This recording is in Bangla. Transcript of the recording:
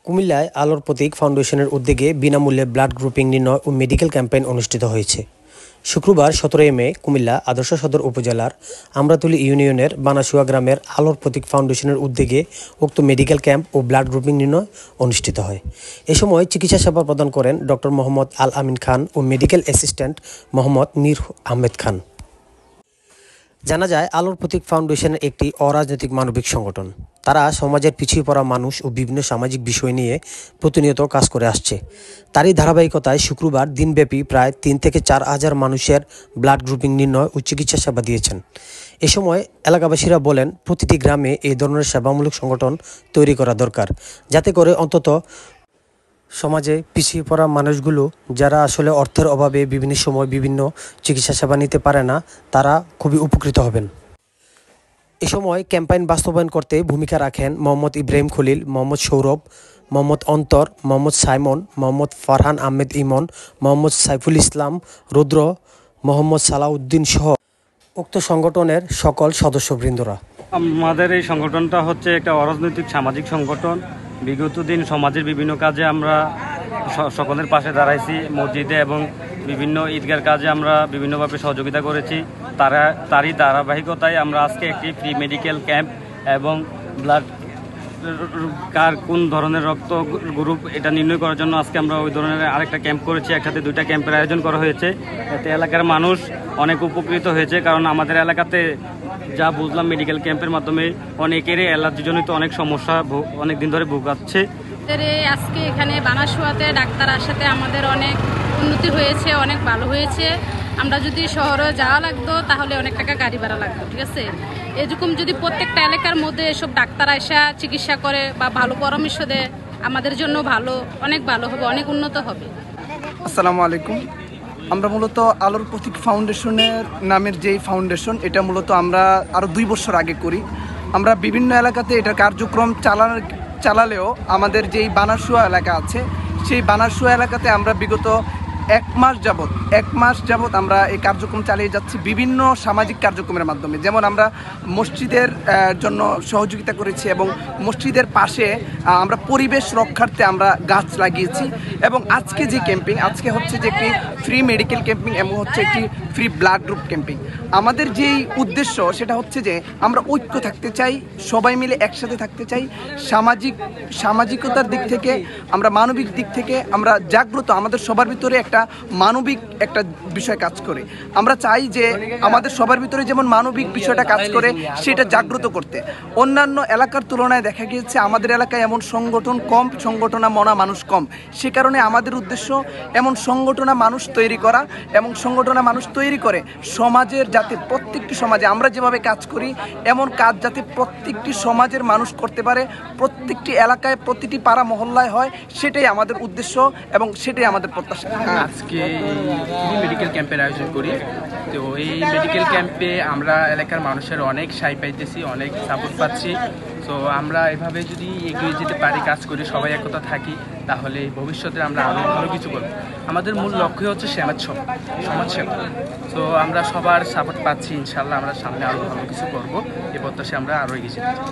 কুমিল্লায় আলোর প্রতীক ফাউন্ডেশনের উদ্যোগে বিনামূল্যে ব্লাড গ্রুপিং নির্ণয় ও মেডিকেল ক্যাম্পেইন অনুষ্ঠিত হয়েছে। শুক্রবার 17 মে কুমিল্লা আদর্শ সদর উপজেলার আমরাতলী ইউনিয়নের বানাসুয়া গ্রামের আলোর প্রতীক ফাউন্ডেশনের উদ্যোগে উক্ত মেডিকেল ক্যাম্প ও ব্লাড গ্রুপিং নির্ণয় অনুষ্ঠিত হয়। এ সময় চিকিৎসা সেবা প্রদান করেন ডক্টর মোহাম্মদ আল আমিন খান ও মেডিকেল অ্যাসিস্ট্যান্ট মোহাম্মদ মীর আহমেদ খান। জানা যায়, আলোর প্রতীক ফাউন্ডেশন একটি অরাজনৈতিক মানবিক সংগঠন। তারা সমাজের পিছিয়ে পড়া মানুষ ও বিভিন্ন সামাজিক বিষয় নিয়ে প্রতিনিয়ত কাজ করে আসছে। তারই ধারাবাহিকতায় শুক্রবার দিনব্যাপী প্রায় 3 থেকে 4 হাজার মানুষের ব্লাড গ্রুপিং নির্ণয় ও চিকিৎসা সেবা দিয়েছেন। এ সময় এলাকাবাসীরা বলেন, প্রতিটি গ্রামে এই ধরনের সেবামূলক সংগঠন তৈরি করা দরকার, যাতে করে অন্তত সমাজে পিছিয়ে পড়া মানুষগুলো, যারা আসলে অর্থের অভাবে বিভিন্ন সময় বিভিন্ন চিকিৎসা সেবা নিতে পারে না, তারা খুবই উপকৃত হবেন। এ সময় ক্যাম্পেইন বাস্তবায়ন করতে ভূমিকা রাখেন মোহাম্মদ ইব্রাহিম খলিল, মোহাম্মদ সৌরভ, মোহাম্মদ অন্তর, মোহাম্মদ সাইমন, মোহাম্মদ ফারহান আহমেদ ইমন, মোহাম্মদ সাইফুল ইসলাম রুদ্র, মোহাম্মদ সালাউদ্দিন সহ উক্ত সংগঠনের সকল সদস্যবৃন্দরা। আমাদের এই সংগঠনটা হচ্ছে একটা অরাজনৈতিক সামাজিক সংগঠন। বিগত দিন সমাজের বিভিন্ন কাজে আমরা সকলের পাশে দাঁড়াইছি। মসজিদে এবং বিভিন্ন ঈদগার কাজে আমরা বিভিন্নভাবে সহযোগিতা করেছি। তারই ধারাবাহিকতায় আমরা আজকে একটি ফ্রি মেডিকেল ক্যাম্প এবং ব্লাড কার কোন ধরনের রক্ত গ্রুপ এটা নির্ণয় করার জন্য আজকে আমরা ওই ধরনের আরেকটা ক্যাম্প করেছি। একসাথে 2টা ক্যাম্পের আয়োজন করা হয়েছে। এতে এলাকার মানুষ অনেক উপকৃত হয়েছে, কারণ আমাদের এলাকাতে যা বুঝলাম মেডিকেল ক্যাম্পের মাধ্যমে অনেকেরই অ্যালার্জিজনিত অনেক সমস্যা অনেক দিন ধরে ভোগাচ্ছে। আজকে এখানে বানাসুয়াতে ডাক্তার আসাতে আমাদের অনেক উন্নতি হয়েছে, অনেক ভালো হয়েছে। আমরা যদি শহরে যাওয়া লাগতো তাহলে অনেক টাকা গাড়ি ভাড়া লাগতো, ঠিক আছে। এরকম যদি প্রত্যেকটা এলাকার মধ্যে এসব ডাক্তার আসা চিকিৎসা করে বা ভালো পরামর্শ দেয়, আমাদের জন্য ভালো, অনেক ভালো হবে, অনেক উন্নত হবে। আসসালামু আলাইকুম। আমরা মূলত আলোর প্রতীক ফাউন্ডেশনের নামের যেই ফাউন্ডেশন, এটা মূলত আমরা আরও 2 বছর আগে করি। আমরা বিভিন্ন এলাকাতে এটার কার্যক্রম চালালেও আমাদের যেই বানাসুয়া এলাকা আছে, সেই বানাসুয়া এলাকাতে আমরা বিগত 1 মাস যাবত আমরা এই কার্যক্রম চালিয়ে যাচ্ছি বিভিন্ন সামাজিক কার্যক্রমের মাধ্যমে। যেমন আমরা মসজিদের জন্য সহযোগিতা করেছি এবং মসজিদের পাশে আমরা পরিবেশ রক্ষার্থে আমরা গাছ লাগিয়েছি। এবং আজকে যে ক্যাম্পিং, আজকে হচ্ছে যে একটি ফ্রি মেডিকেল ক্যাম্পিং এবং হচ্ছে একটি ফ্রি ব্লাড গ্রুপ ক্যাম্পিং। আমাদের যেই উদ্দেশ্য সেটা হচ্ছে যে আমরা ঐক্য থাকতে চাই, সবাই মিলে একসাথে থাকতে চাই। সামাজিকতার দিক থেকে আমরা মানবিক দিক থেকে আমরা জাগ্রত, আমাদের সবার ভিতরে একটা মানবিক একটা বিষয় কাজ করে। আমরা চাই যে আমাদের সবার ভিতরে যেমন মানবিক বিষয়টা কাজ করে সেটা জাগ্রত করতে। অন্যান্য এলাকার তুলনায় দেখা গিয়েছে আমাদের এলাকায় এমন সংগঠন কম, সংগঠনা মনা মানুষ কম। সে কারণে আমাদের উদ্দেশ্য এমন সংগঠনা মানুষ তৈরি করা এবং সংগঠনা মানুষ তৈরি করে সমাজের, যাতে প্রত্যেকটি সমাজে আমরা যেভাবে কাজ করি এমন কাজ যাতে প্রত্যেকটি সমাজের মানুষ করতে পারে, প্রত্যেকটি এলাকায় প্রতিটি পাড়া মহল্লায় হয়, সেটাই আমাদের উদ্দেশ্য এবং সেটাই আমাদের প্রত্যাশা। আজকে ফ্রি মেডিকেল ক্যাম্পের আয়োজন করি। তো এই মেডিকেল ক্যাম্পে আমরা এলাকার মানুষের অনেক সাহায্য পাইতেছি, অনেক সাপোর্ট পাচ্ছি। তো আমরা এভাবে যদি এগিয়ে যেতে পারি, কাজ করি, সবাই একতা থাকি, তাহলে ভবিষ্যতে আমরা আরও ভালো কিছু করব। আমাদের মূল লক্ষ্য হচ্ছে সমাজসেবা। তো আমরা সবার সাপোর্ট পাচ্ছি, ইনশাল্লাহ আমরা সামনে আরও ভালো কিছু করব। এ প্রত্যাশায় আমরা আরও এগিয়ে যেতে চাই।